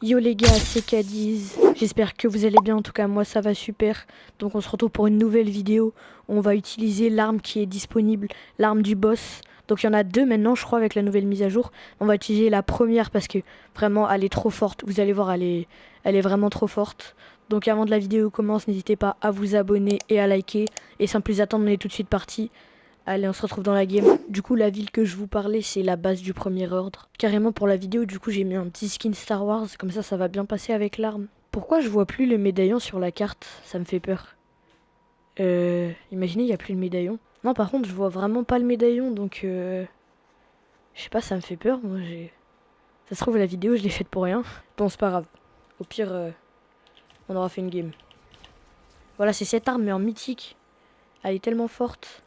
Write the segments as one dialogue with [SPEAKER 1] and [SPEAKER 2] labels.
[SPEAKER 1] Yo les gars, c'est Cadiz. J'espère que vous allez bien. En tout cas, moi ça va super. Donc, on se retrouve pour une nouvelle vidéo. On va utiliser l'arme qui est disponible, l'arme du boss. Donc, il y en a deux maintenant, je crois, avec la nouvelle mise à jour. On va utiliser la première parce que vraiment, elle est trop forte. Vous allez voir, elle est vraiment trop forte. Donc, avant que la vidéo commence, n'hésitez pas à vous abonner et à liker. Et sans plus attendre, on est tout de suite parti. Allez, on se retrouve dans la game. Du coup, la ville que je vous parlais, c'est la base du premier ordre. Carrément pour la vidéo, du coup, j'ai mis un petit skin Star Wars. Comme ça va bien passer avec l'arme. Pourquoi je vois plus le médaillon sur la carte? Ça me fait peur. Imaginez, il n'y a plus le médaillon. Non, par contre, je vois vraiment pas le médaillon, donc je sais pas, ça me fait peur. Moi, j'ai. Ça se trouve, la vidéo, je l'ai faite pour rien. Bon, c'est pas grave. Au pire, on aura fait une game. Voilà, c'est cette arme, mais en mythique. Elle est tellement forte.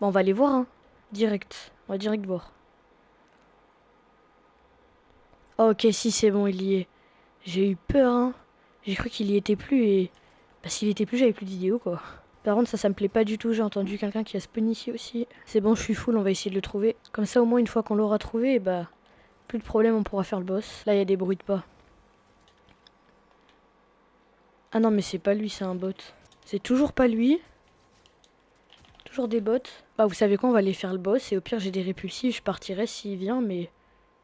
[SPEAKER 1] Bon, on va aller voir, hein. Direct. On va direct voir. Oh, ok, si, c'est bon, il y est. J'ai eu peur, hein. J'ai cru qu'il y était plus et... Bah, s'il était plus, j'avais plus de vidéo, quoi. Par contre, ça me plaît pas du tout. J'ai entendu quelqu'un qui a spawn ici aussi. C'est bon, je suis full, on va essayer de le trouver. Comme ça, au moins, une fois qu'on l'aura trouvé, bah... Plus de problème, on pourra faire le boss. Là, il y a des bruits de pas. Ah non, mais c'est pas lui, c'est un bot. C'est toujours pas lui. Toujours des bots. Bah, vous savez quoi, on va aller faire le boss. Et au pire, j'ai des répulsifs, je partirai s'il vient, mais...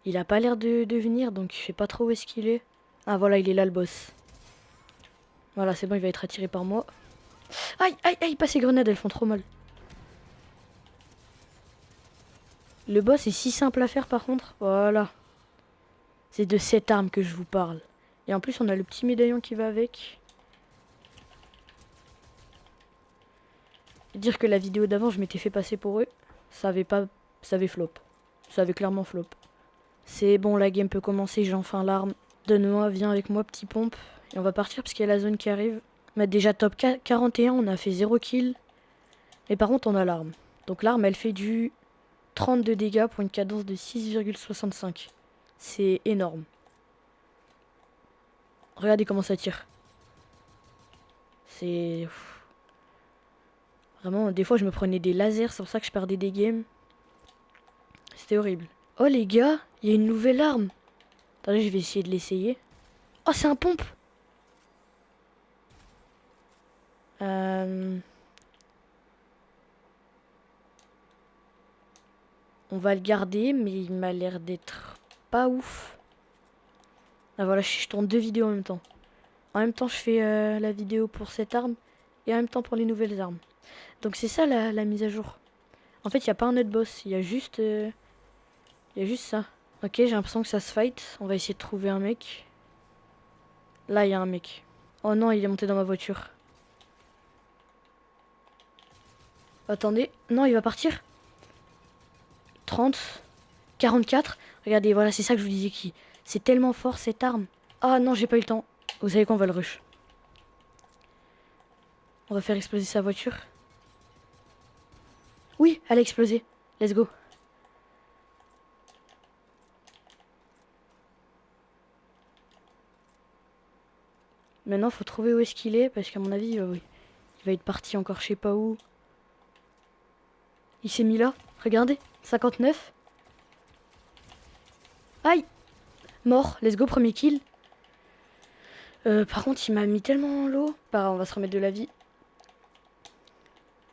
[SPEAKER 1] Il a pas l'air de venir, donc je sais pas trop où est-ce qu'il est. Ah, voilà, il est là, le boss. Voilà, c'est bon, il va être attiré par moi. Aïe, aïe, aïe, pas ces grenades, elles font trop mal. Le boss est si simple à faire par contre. Voilà. C'est de cette arme que je vous parle. Et en plus, on a le petit médaillon qui va avec. Dire que la vidéo d'avant, je m'étais fait passer pour eux. Ça avait pas... Ça avait flop. Ça avait clairement flop. C'est bon, la game peut commencer, j'ai enfin l'arme. Donne-moi, viens avec moi, petit pompe. Et on va partir parce qu'il y a la zone qui arrive. On a déjà top 41, on a fait 0 kill. Mais par contre, on a l'arme. Donc l'arme, elle fait du 32 dégâts pour une cadence de 6,65. C'est énorme. Regardez comment ça tire. C'est... Vraiment, des fois je me prenais des lasers, c'est pour ça que je perdais des games. C'était horrible. Oh les gars, il y a une nouvelle arme. Attendez, je vais essayer de l'essayer. Oh, c'est un pompe. Euh, On va le garder, mais il m'a l'air d'être pas ouf. Ah voilà, je tourne deux vidéos en même temps. En même temps, je fais la vidéo pour cette arme et en même temps pour les nouvelles armes. Donc c'est ça la mise à jour. En fait, il n'y a pas un autre boss, il y a juste ça. Ok, j'ai l'impression que ça se fight. On va essayer de trouver un mec. Là, il y a un mec. Oh non, il est monté dans ma voiture. Attendez. Non, il va partir. 30. 44. Regardez, voilà, c'est ça que je vous disais qui. C'est tellement fort cette arme. Ah non, j'ai pas eu le temps. Vous savez quoi, on va le rush. On va faire exploser sa voiture. Oui, elle a explosé. Let's go. Maintenant, faut trouver où est-ce qu'il est, parce qu'à mon avis, oui, il va être parti encore je sais pas où. Il s'est mis là. Regardez. 59. Aïe. Mort. Let's go, premier kill. Par contre, il m'a mis tellement en l'eau. Bah, on va se remettre de la vie.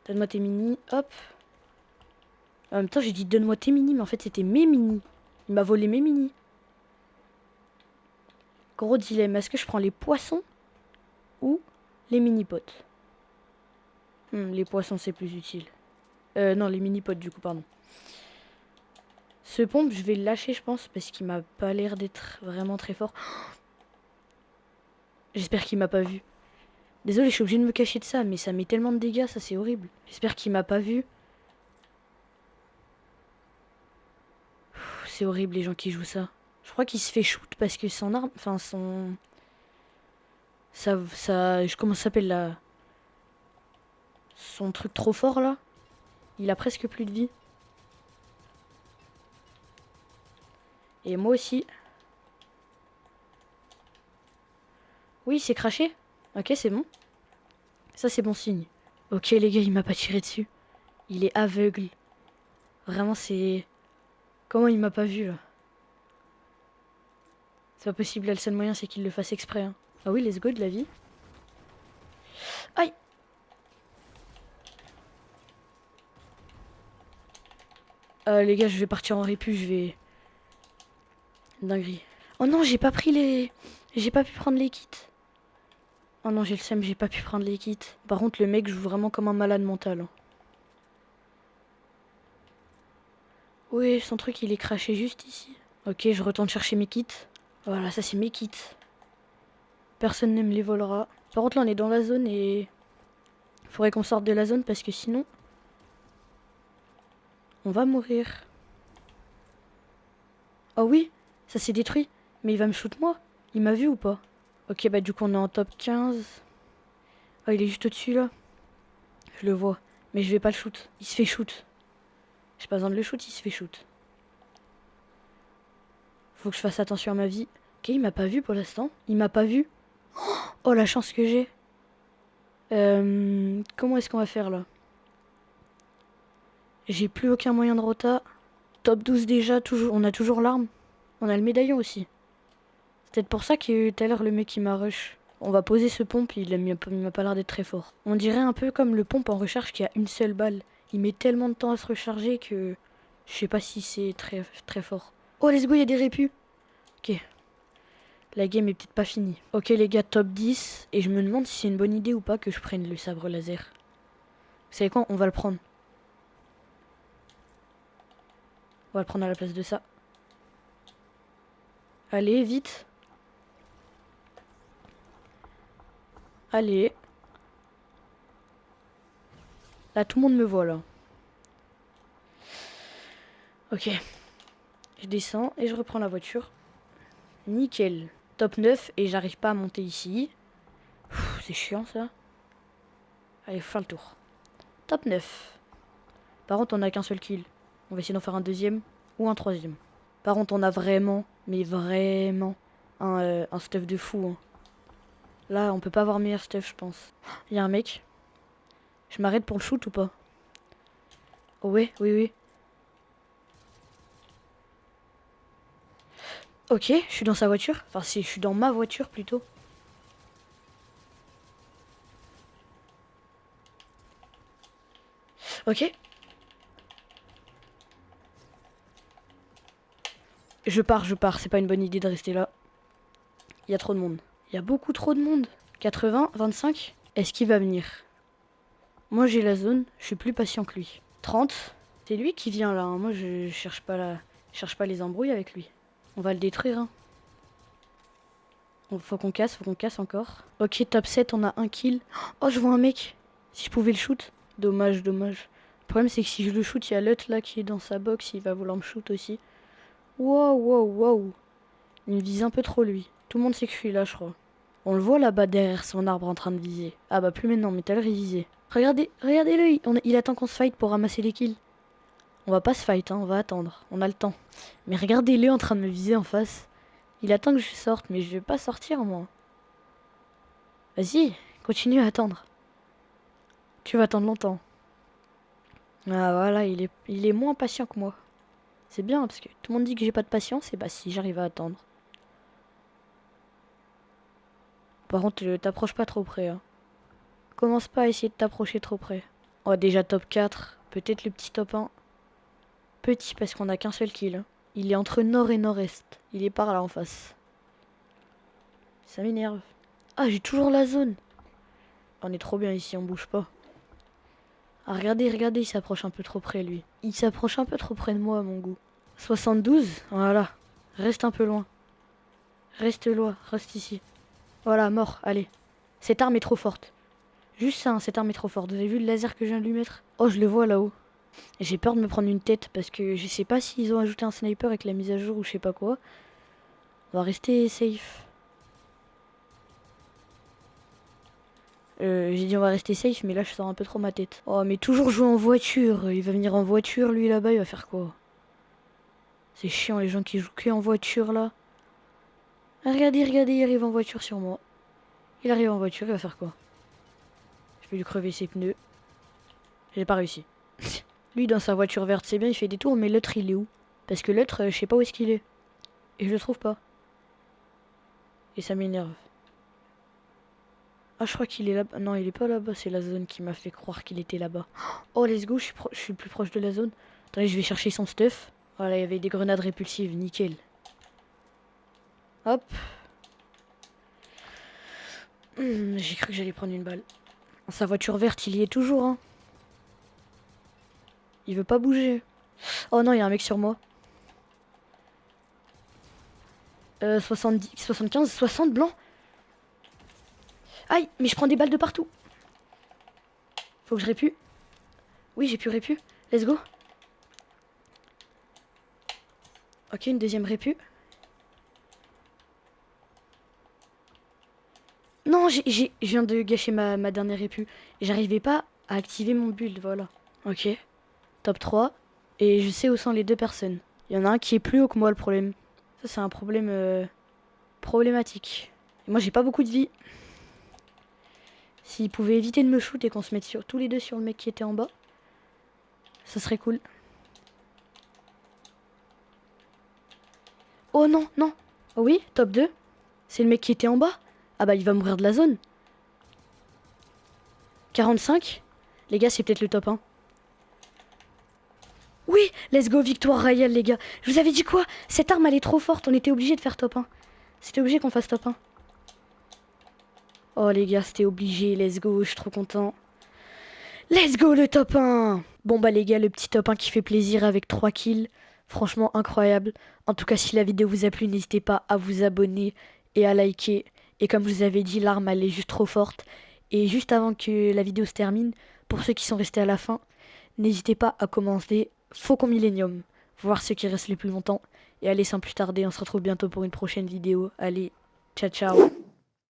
[SPEAKER 1] Donne-moi tes mini. Hop. En même temps, j'ai dit donne-moi tes mini, mais en fait, c'était mes mini. Il m'a volé mes mini. Gros dilemme. Est-ce que je prends les poissons ou les mini-potes? Les poissons, c'est plus utile. Non, les mini-potes, du coup, pardon. Ce pompe, je vais le lâcher, je pense, parce qu'il m'a pas l'air d'être vraiment très fort. J'espère qu'il m'a pas vu. Désolé, je suis obligé de me cacher de ça, mais ça met tellement de dégâts, ça c'est horrible. J'espère qu'il m'a pas vu. C'est horrible les gens qui jouent ça. Je crois qu'il se fait shoot parce que son arme, enfin son, comment ça s'appelle là, son truc trop fort là. Il a presque plus de vie. Et moi aussi. Oui, il s'est craché. Ok, c'est bon. Ça c'est bon signe. Ok les gars, il m'a pas tiré dessus. Il est aveugle. Vraiment c'est, comment il m'a pas vu là? C'est pas possible, là, le seul moyen c'est qu'il le fasse exprès. Hein. Ah oui, let's go de la vie. Aïe. Les gars, je vais partir en répu, je vais... Dinguerie. Oh non, j'ai pas pris les... J'ai pas pu prendre les kits. Oh non, j'ai le seum, j'ai pas pu prendre les kits. Par contre, le mec joue vraiment comme un malade mental. Hein. Oui, son truc, il est craché juste ici. Ok, je retourne chercher mes kits. Voilà, ça c'est mes kits. Personne ne me les volera. Par contre, là, on est dans la zone et... Faudrait qu'on sorte de la zone parce que sinon... On va mourir. Oh oui, ça s'est détruit. Mais il va me shoot moi. Il m'a vu ou pas? Ok, bah du coup, on est en top 15. Oh, il est juste au-dessus, là. Je le vois. Mais je vais pas le shoot. Il se fait shoot. J'ai pas besoin de le shoot, il se fait shoot. Faut que je fasse attention à ma vie. Ok, il m'a pas vu pour l'instant. Il m'a pas vu. Oh, la chance que j'ai. Comment est-ce qu'on va faire, là? J'ai plus aucun moyen de rota. Top 12 déjà, toujours, on a toujours l'arme. On a le médaillon aussi. C'est peut-être pour ça que tout à l'heure, le mec, il m'a rush. On va poser ce pompe, il m'a pas l'air d'être très fort. On dirait un peu comme le pompe en recharge qui a une seule balle. Il met tellement de temps à se recharger que... Je sais pas si c'est très, très fort. Oh, let's go, il y a des répus. Ok. La game est peut-être pas finie. Ok, les gars, top 10. Et je me demande si c'est une bonne idée ou pas que je prenne le sabre laser. Vous savez quoi? On va le prendre. On va le prendre à la place de ça. Allez, vite. Allez. Là, tout le monde me voit, là. Ok. Je descends et je reprends la voiture. Nickel. Top 9 et j'arrive pas à monter ici. C'est chiant, ça. Allez, faut faire le tour. Top 9. Par contre, on a qu'un seul kill. On va essayer d'en faire un deuxième ou un troisième. Par contre, on a vraiment, mais vraiment, un stuff de fou. Hein. Là, on peut pas avoir meilleur stuff, je pense. Il y a un mec. Je m'arrête pour le shoot ou pas? Oh ouais, oui, oui. Ok, je suis dans sa voiture. Enfin, je suis dans ma voiture plutôt. Ok. Je pars. C'est pas une bonne idée de rester là. Il y a trop de monde. Il y a beaucoup trop de monde. 80, 25. Est-ce qu'il va venir? Moi, j'ai la zone. Je suis plus patient que lui. 30. C'est lui qui vient là. Hein. Moi, je cherche pas les embrouilles avec lui. On va le détruire. Hein. Faut qu'on casse encore. Ok, top 7, on a un kill. Oh, je vois un mec. Si je pouvais le shoot. Dommage, dommage. Le problème, c'est que si je le shoot, il y a l'autre là qui est dans sa box. Il va vouloir me shoot aussi. Wow, wow, wow. Il me vise un peu trop, lui. Tout le monde sait que je suis là, je crois. On le voit là-bas derrière son arbre en train de viser. Ah bah plus maintenant, mais tout à l'heure il visait. Regardez, regardez-le, il attend qu'on se fight pour ramasser les kills. On va pas se fight, hein, on va attendre. On a le temps. Mais regardez-le en train de me viser en face. Il attend que je sorte, mais je vais pas sortir, moi. Vas-y, continue à attendre. Tu vas attendre longtemps. Ah voilà, il est moins patient que moi. C'est bien, parce que tout le monde dit que j'ai pas de patience, et bah si, j'arrive à attendre. Par contre, t'approches pas trop près, hein. Commence pas à essayer de t'approcher trop près. Oh, déjà top 4, peut-être le petit top 1. Petit, parce qu'on a qu'un seul kill. Hein. Il est entre nord et nord-est. Il est par là en face. Ça m'énerve. Ah, j'ai toujours la zone. On est trop bien ici, on bouge pas. Ah, regardez, regardez, il s'approche un peu trop près, lui. Il s'approche un peu trop près de moi, à mon goût. 72, voilà. Reste un peu loin. Reste loin, reste ici. Voilà, mort, allez. Cette arme est trop forte. Juste ça, hein, cette arme est trop forte. Vous avez vu le laser que je viens de lui mettre? Oh, je le vois là-haut. J'ai peur de me prendre une tête parce que je sais pas s'ils ont ajouté un sniper avec la mise à jour ou je sais pas quoi. On va rester safe. J'ai dit on va rester safe, mais là je sors un peu trop ma tête. Oh, mais toujours jouer en voiture. Il va venir en voiture, lui là-bas, il va faire quoi? C'est chiant les gens qui jouent que en voiture là. Ah, regardez, regardez, il arrive en voiture sur moi. Il arrive en voiture, il va faire quoi? Je vais lui crever ses pneus. J'ai pas réussi. Lui dans sa voiture verte, c'est bien, il fait des tours, mais l'autre il est où? Parce que l'autre, je sais pas où est-ce qu'il est. Et je le trouve pas. Et ça m'énerve. Ah, je crois qu'il est là-bas. Non, il est pas là-bas. C'est la zone qui m'a fait croire qu'il était là-bas. Oh, let's go. Je suis plus proche de la zone. Attendez, je vais chercher son stuff. Voilà, il y avait des grenades répulsives. Nickel. Hop. J'ai cru que j'allais prendre une balle. Sa voiture verte, il y est toujours, hein. Il veut pas bouger. Oh non, il y a un mec sur moi. 70, 75, 60 blanc. Aïe, mais je prends des balles de partout. Faut que je répu. Oui, j'ai pu répu. Let's go. Ok, une deuxième répu. Non, je viens de gâcher ma dernière répu. J'arrivais pas à activer mon build, voilà. Ok. Top 3. Et je sais où sont les deux personnes. Il y en a un qui est plus haut que moi, le problème. Ça, c'est un problème problématique. Et moi, j'ai pas beaucoup de vie. S'ils pouvaient éviter de me shoot et qu'on se mette tous les deux sur le mec qui était en bas, ça serait cool. Oh non, non. Oh oui, top 2. C'est le mec qui était en bas. Ah bah il va mourir de la zone. 45. Les gars, c'est peut-être le top 1. Oui, let's go, victoire royale, les gars. Je vous avais dit quoi? Cette arme, elle est trop forte. On était obligé de faire top 1. C'était obligé qu'on fasse top 1. Oh, les gars, c'était obligé. Let's go, je suis trop content. Let's go, le top 1. Bon, bah, les gars, le petit top 1 qui fait plaisir avec 3 kills. Franchement, incroyable. En tout cas, si la vidéo vous a plu, n'hésitez pas à vous abonner et à liker. Et comme je vous avais dit, l'arme, elle est juste trop forte. Et juste avant que la vidéo se termine, pour ceux qui sont restés à la fin, n'hésitez pas à commencer Faucon Millenium, voir ceux qui restent les plus longtemps. Et allez, sans plus tarder, on se retrouve bientôt pour une prochaine vidéo. Allez, ciao ciao.